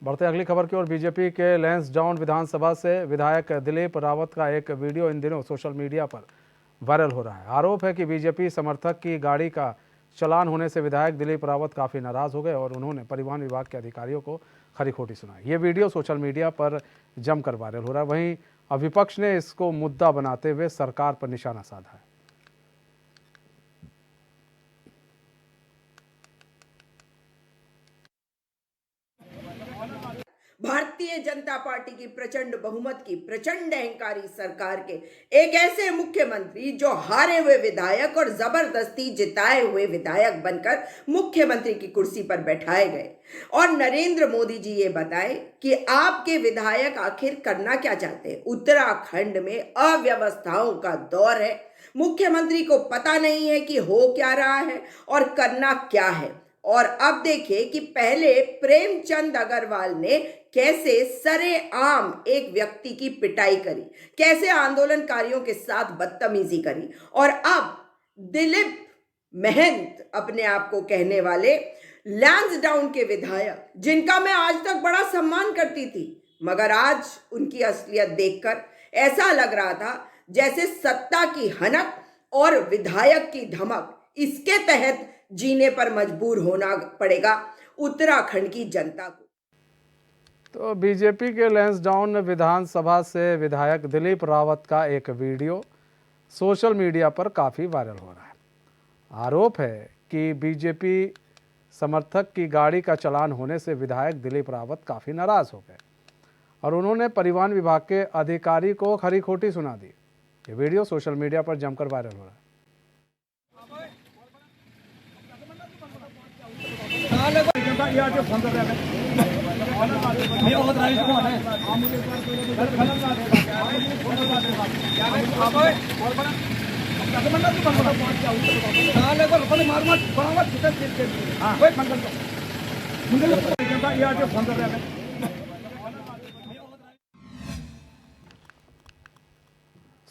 बढ़ते अगली खबर की ओर। बीजेपी के लैंसडाउन विधानसभा से विधायक दिलीप रावत का एक वीडियो इन दिनों सोशल मीडिया पर वायरल हो रहा है। आरोप है कि बीजेपी समर्थक की गाड़ी का चालान होने से विधायक दिलीप रावत काफ़ी नाराज़ हो गए और उन्होंने परिवहन विभाग के अधिकारियों को खरी खोटी सुनाई। ये वीडियो सोशल मीडिया पर जमकर वायरल हो रहा है। वहीं विपक्ष ने इसको मुद्दा बनाते हुए सरकार पर निशाना साधा है। भारतीय जनता पार्टी की प्रचंड बहुमत की प्रचंड अहंकारी सरकार के एक ऐसे मुख्यमंत्री जो हारे हुए विधायक और जबरदस्ती जिताए हुए विधायक बनकर मुख्यमंत्री की कुर्सी पर बैठाए गए। और नरेंद्र मोदी जी ये बताएं कि आपके विधायक आखिर करना क्या चाहते हैं। उत्तराखंड में अव्यवस्थाओं का दौर है, मुख्यमंत्री को पता नहीं है कि हो क्या रहा है और करना क्या है। और अब देखिए कि पहले प्रेमचंद अग्रवाल ने कैसे सरेआम एक व्यक्ति की पिटाई करी, कैसे आंदोलनकारियों के साथ बदतमीजी करी, और अब दिलीप महंत अपने आप को कहने वाले लैंसडाउन के विधायक, जिनका मैं आज तक बड़ा सम्मान करती थी, मगर आज उनकी असलियत देखकर ऐसा लग रहा था जैसे सत्ता की हनक और विधायक की धमक, इसके तहत जीने पर मजबूर होना पड़ेगा उत्तराखंड की जनता को। तो बीजेपी के लैंसडाउन विधानसभा से विधायक दिलीप रावत का एक वीडियो सोशल मीडिया पर काफ़ी वायरल हो रहा है। आरोप है कि बीजेपी समर्थक की गाड़ी का चालान होने से विधायक दिलीप रावत काफ़ी नाराज़ हो गए और उन्होंने परिवहन विभाग के अधिकारी को खरी खोटी सुना दी। ये वीडियो सोशल मीडिया पर जमकर वायरल हो रहा है।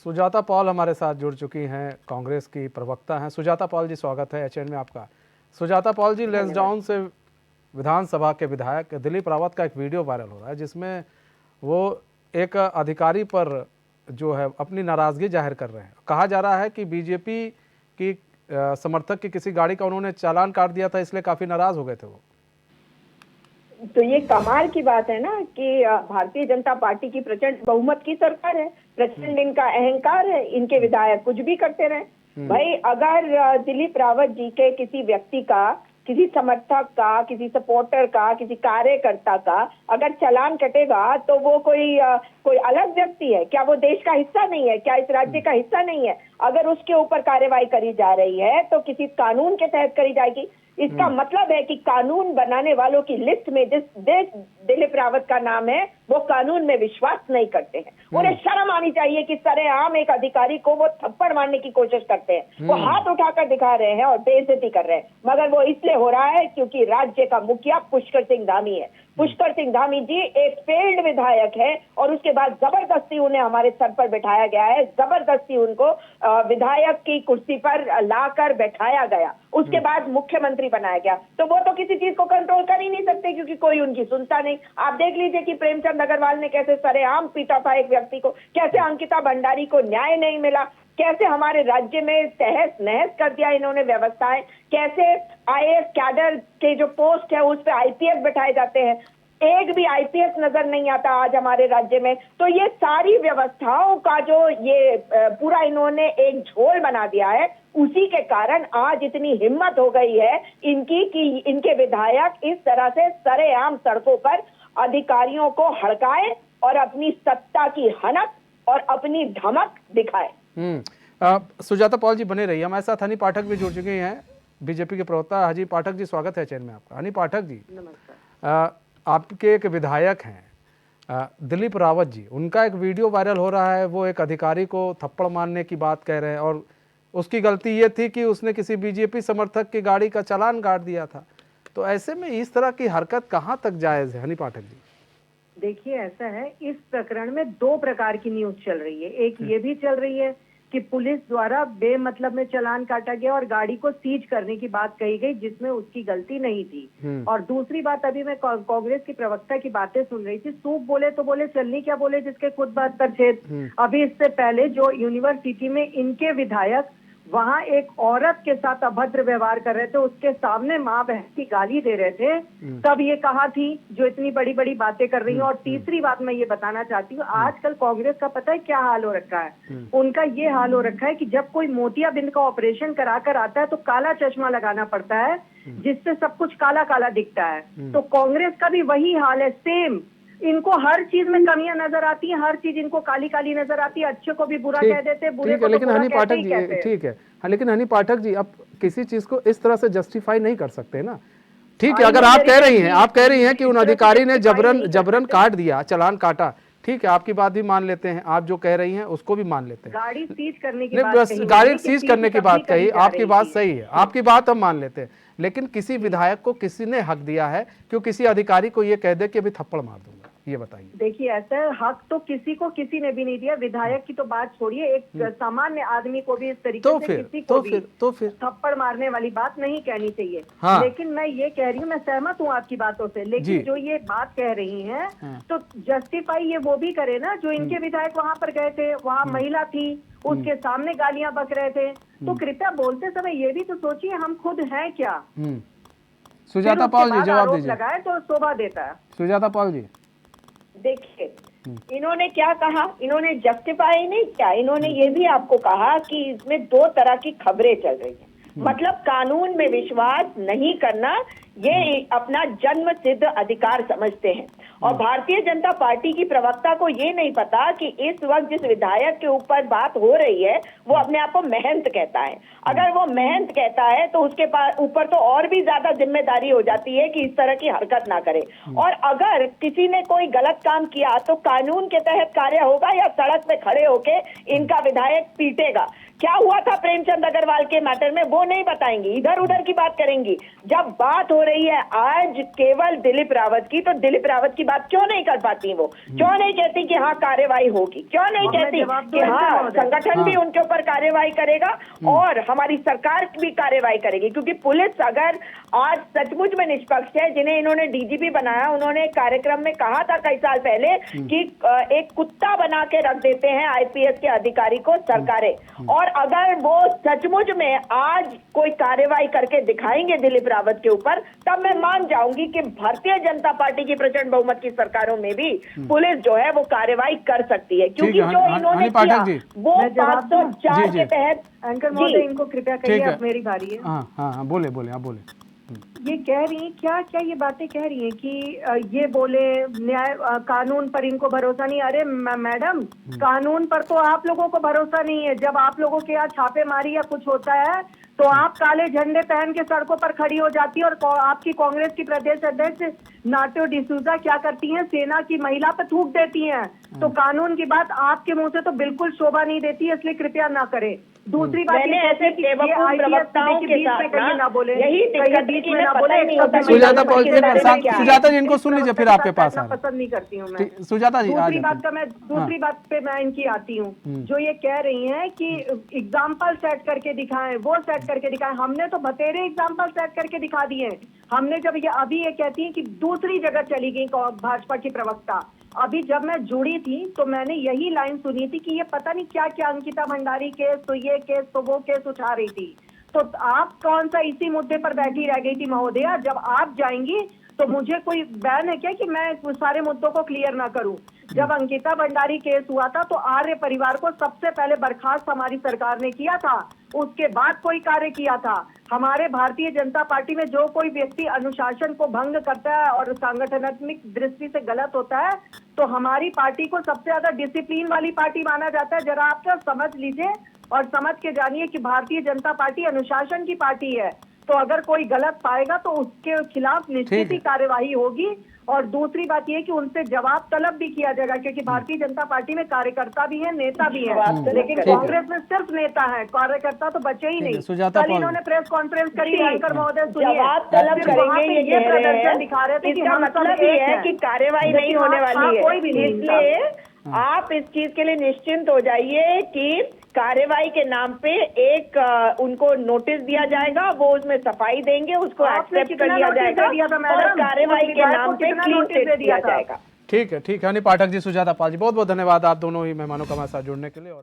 सुजाता पॉल हमारे साथ जुड़ चुकी हैं, कांग्रेस की प्रवक्ता हैं। सुजाता पॉल जी, स्वागत है एचएन में आपका। सुजाता पॉल जी, लैंसडाउन से विधानसभा के विधायक दिलीप रावत का एक वीडियो वायरल हो रहा है जिसमें वो एक अधिकारी पर जो है अपनी नाराज़गी जाहिर कर रहे हैं। कहा जा रहा है कि बीजेपी की समर्थक की किसी गाड़ी का उन्होंने चालान काट दिया था, इसलिए काफ़ी नाराज़ हो गए थे वो। तो ये कमाल की बात है ना कि भारतीय जनता पार्टी की प्रचंड बहुमत की सरकार है, प्रचंड इनका अहंकार है, इनके विधायक कुछ भी करते रहे। भाई, अगर दिलीप रावत जी के किसी व्यक्ति का, किसी समर्थक का, किसी सपोर्टर का, किसी कार्यकर्ता का अगर चालान कटेगा तो वो कोई अलग व्यक्ति है क्या? वो देश का हिस्सा नहीं है क्या? इस राज्य का हिस्सा नहीं है? अगर उसके ऊपर कार्रवाई करी जा रही है तो किसी कानून के तहत करी जाएगी। इसका मतलब है कि कानून बनाने वालों की लिस्ट में जिस दिलीप रावत का नाम है वो कानून में विश्वास नहीं करते हैं। उन्हें शर्म आनी चाहिए कि सरेआम एक अधिकारी को वो थप्पड़ मारने की कोशिश करते हैं। वो हाथ उठाकर दिखा रहे हैं और बेइज्जती कर रहे हैं, मगर वो इसलिए हो रहा है क्योंकि राज्य का मुखिया पुष्कर सिंह धामी है। पुष्कर सिंह धामी जी एक फेल्ड विधायक है और उसके बाद जबरदस्ती उन्हें हमारे सर पर बैठाया गया है, जबरदस्ती उनको विधायक की कुर्सी पर लाकर बैठाया गया, उसके बाद मुख्यमंत्री बनाया गया। तो वो तो किसी चीज को कंट्रोल कर ही नहीं सकते क्योंकि कोई उनकी सुनता नहीं। आप देख लीजिए कि प्रेमचंद अग्रवाल ने कैसे सरेआम पीटा था एक व्यक्ति को, कैसे अंकिता भंडारी को न्याय नहीं मिला, कैसे हमारे राज्य में तहस नहस कर दिया इन्होंने व्यवस्थाएं, कैसे आईएएस कैडर के जो पोस्ट है उस पे आईपीएस बैठाए जाते हैं, एक भी आईपीएस नजर नहीं आता आज हमारे राज्य में। तो ये सारी व्यवस्थाओं का जो ये पूरा इन्होंने एक झोल बना दिया है, उसी के कारण आज इतनी हिम्मत हो गई है इनकी कि इनके विधायक इस तरह से सरेआम सड़कों पर अधिकारियों को हड़काए और अपनी सत्ता की हनक और अपनी धमक दिखाए। सुजाता पॉल जी बने रहिए, हमारे साथ हनी पाठक भी जुड़ चुके हैं, बीजेपी के प्रवक्ता हनी पाठक जी, स्वागत है चैन में आपका। हनी पाठक जी, नमस्कार। आपके एक विधायक हैं दिलीप रावत जी, उनका एक वीडियो वायरल हो रहा है, वो एक अधिकारी को थप्पड़ मारने की बात कह रहे हैं और उसकी गलती ये थी कि उसने किसी बीजेपी समर्थक की गाड़ी का चालान काट दिया था। तो ऐसे में इस तरह की हरकत कहाँ तक जायज़ है? हनी पाठक जी, देखिए, ऐसा है, इस प्रकरण में दो प्रकार की न्यूज चल रही है। एक ये भी चल रही है कि पुलिस द्वारा बेमतलब में चालान काटा गया और गाड़ी को सीज करने की बात कही गई, जिसमें उसकी गलती नहीं थी। और दूसरी बात, अभी मैं कांग्रेस की प्रवक्ता की बातें सुन रही थी, सूप बोले तो बोले, चलनी क्या बोले जिसके खुद 72 छेद। अभी इससे पहले जो यूनिवर्सिटी में इनके विधायक वहां एक औरत के साथ अभद्र व्यवहार कर रहे थे, उसके सामने माँ बहन की गाली दे रहे थे, तब ये कहा थी जो इतनी बड़ी बड़ी बातें कर रही है। और तीसरी बात मैं ये बताना चाहती हूँ, आजकल कांग्रेस का पता है क्या हाल हो रखा है? उनका ये हाल हो रखा है कि जब कोई मोतियाबिंद का ऑपरेशन कराकर आता है तो काला चश्मा लगाना पड़ता है, जिससे सब कुछ काला काला दिखता है। तो कांग्रेस का भी वही हाल है, सेम। इनको हर चीज में कमियां नजर आती हैं, हर चीज इनको काली काली नजर आती है, अच्छे को भी बुरा कह देते हैं, बुरे ठीक को है, तो लेकिन बुरा हनी कहते पाठक ही जी, कहते हैं। ठीक है, हाँ, लेकिन हनी पाठक जी, आप किसी चीज को इस तरह से जस्टिफाई नहीं कर सकते ना। ठीक है, अगर आप कह रही हैं कि उन अधिकारी ने जबरन काट दिया, चालान काटा, ठीक है, आपकी बात भी मान लेते हैं, आप जो कह रही हैं उसको भी मान लेते हैं। गाड़ी सीज करने की नहीं, बात बस कही गाड़ी मैंने कि सीज करने की बात कही, जा आपकी रही बात थी। सही है, आपकी बात हम मान लेते हैं, लेकिन किसी विधायक को किसी ने हक दिया है कि वो किसी अधिकारी को ये कह दे कि अभी थप्पड़ मार दूंगा? ये बताइए। देखिए, ऐसा है, हक तो किसी को किसी ने भी नहीं दिया, विधायक की तो बात छोड़िए, एक सामान्य आदमी को भी इस तरीके से किसी को भी थप्पड़ मारने वाली बात नहीं कहनी चाहिए। हाँ। लेकिन मैं ये कह रही हूँ, मैं सहमत हूँ आपकी बातों से, लेकिन जो ये बात कह रही हैं, तो जस्टिफाई ये वो भी करे ना, जो इनके विधायक वहां पर गए थे, वहां महिला थी, उसके सामने गालियां बक रहे थे, तो कृपया बोलते समय ये भी तो सोचिए हम खुद हैं क्या। सुजाता पॉल जी, जवाब दीजिए। लगाए तो शोभा देता है। सुजाता पॉल जी, देखिए, इन्होंने क्या कहा, इन्होंने जस्टिफाई नहीं किया, इन्होंने ये भी आपको कहा कि इसमें दो तरह की खबरें चल रही हैं। मतलब कानून में विश्वास नहीं करना ये अपना जन्म सिद्ध अधिकार समझते हैं। और भारतीय जनता पार्टी की प्रवक्ता को ये नहीं पता कि इस वक्त जिस विधायक के ऊपर बात हो रही है वो अपने आप को महंत कहता है। अगर वो महंत कहता है तो उसके ऊपर तो और भी ज्यादा जिम्मेदारी हो जाती है कि इस तरह की हरकत ना करे। और अगर किसी ने कोई गलत काम किया तो कानून के तहत कार्य होगा या सड़क पे खड़े होके इनका विधायक पीटेगा। क्या हुआ था प्रेमचंद अग्रवाल के मैटर में वो नहीं बताएंगी, इधर उधर की बात करेंगी। जब बात हो रही है आज केवल दिलीप रावत की, तो दिलीप रावत की बात क्यों नहीं कर पाती वो? क्यों नहीं कहती कि हाँ कार्रवाई होगी? क्यों नहीं कहती कि हाँ संगठन भी उनके ऊपर कार्रवाई करेगा और हमारी सरकार भी कार्रवाई करेगी? क्योंकि पुलिस अगर आज सचमुच में निष्पक्ष है, जिन्हें इन्होंने डीजीपी बनाया, उन्होंने एक कार्यक्रम में कहा था कई साल पहले कि एक कुत्ता बना के रख देते हैं आईपीएस के अधिकारी को सरकारें। और अगर वो सचमुच में आज कोई कार्रवाई करके दिखाएंगे दिलीप रावत के ऊपर, तब मैं मान जाऊंगी कि भारतीय जनता पार्टी की प्रचंड बहुमत की सरकारों में भी पुलिस जो है वो कार्रवाई कर सकती है। क्योंकि जो इन्होंने किया वो 504 के तहत। एंकर महोदय, इनको कृपया कहिए, अब मेरी बारी है। हाँ, बोले आप बोले। ये कह रही हैं क्या ये बातें कह रही हैं कि ये बोले न्याय कानून पर इनको भरोसा नहीं। अरे मैडम, कानून पर तो आप लोगों को भरोसा नहीं है। जब आप लोगों के यहाँ छापेमारी या कुछ होता है तो आप काले झंडे पहन के सड़कों पर खड़ी हो जाती है। और आपकी कांग्रेस की प्रदेश अध्यक्ष नाटो डिसूजा क्या करती हैं? सेना की महिला पर थूक देती हैं। तो कानून की बात आपके मुंह से तो बिल्कुल शोभा नहीं देती है, इसलिए कृपया ना करें। दूसरी बात, मैंने ऐसे बेवकूफ प्रवक्ताओं के साथ ना बोले, यही दिक्कत बीच में ना बोले। सुजाता पॉल, सुजाता जी इनको सुन लीजिए, फिर आपके पास आ पसंद नहीं करती हूँ मैं। सुजाता जी, दूसरी बात पे मैं इनकी आती हूँ, जो ये कह रही हैं कि एग्जाम्पल सेट करके दिखाएं, वो सेट करके दिखाएं। हमने तो बतेरे एग्जाम्पल सेट करके दिखा दिए। हमने जब ये अभी ये कहती है कि दूसरी जगह चली गई भाजपा की प्रवक्ता, अभी जब मैं जुड़ी थी तो मैंने यही लाइन सुनी थी कि ये पता नहीं क्या क्या अंकिता भंडारी केस, तो ये केस तो वो केस उठा रही थी। तो आप कौन सा इसी मुद्दे पर बैठी रह गई थी महोदया? जब आप जाएंगी तो मुझे कोई बैन है क्या कि मैं सारे मुद्दों को क्लियर ना करूं? जब अंकिता भंडारी केस हुआ था तो आर्य परिवार को सबसे पहले बर्खास्त हमारी सरकार ने किया था, उसके बाद कोई कार्य किया था। हमारे भारतीय जनता पार्टी में जो कोई व्यक्ति अनुशासन को भंग करता है और संगठनात्मक दृष्टि से गलत होता है तो हमारी पार्टी को सबसे ज्यादा डिसिप्लिन वाली पार्टी माना जाता है। जरा आप क्या समझ लीजिए और समझ के जानिए कि भारतीय जनता पार्टी अनुशासन की पार्टी है। तो अगर कोई गलत पाएगा तो उसके खिलाफ निश्चित ही कार्यवाही होगी। और दूसरी बात यह कि उनसे जवाब तलब भी किया जाएगा, क्योंकि भारतीय जनता पार्टी में कार्यकर्ता भी है, नेता भी है, लेकिन कांग्रेस में सिर्फ नेता है, कार्यकर्ता तो बचे ही नहीं। कल इन्होंने प्रेस कॉन्फ्रेंस करी, एंकर महोदय जवाब तलब करेंगे ये प्रदर्शन दिखा रहे थे कि इसका मतलब ये है कि कार्यवाही नहीं होने वाली है। इसलिए आप इस चीज के लिए निश्चिंत हो जाइए कि कार्रवाई के नाम पे एक उनको नोटिस दिया जाएगा, वो उसमें सफाई देंगे, उसको आपने एक्सेप्ट कर कितना लिया नोटिस जाएगा दे दिया था मैडम? और कार्रवाई उस के विधायक नाम को पे कितना क्लीन नोटिस चिट दे दिया दिया था? जाएगा। ठीक है हनी पाठक जी, सुजाता पाल जी, बहुत बहुत धन्यवाद आप दोनों ही मेहमानों का हमारे साथ जुड़ने के लिए। और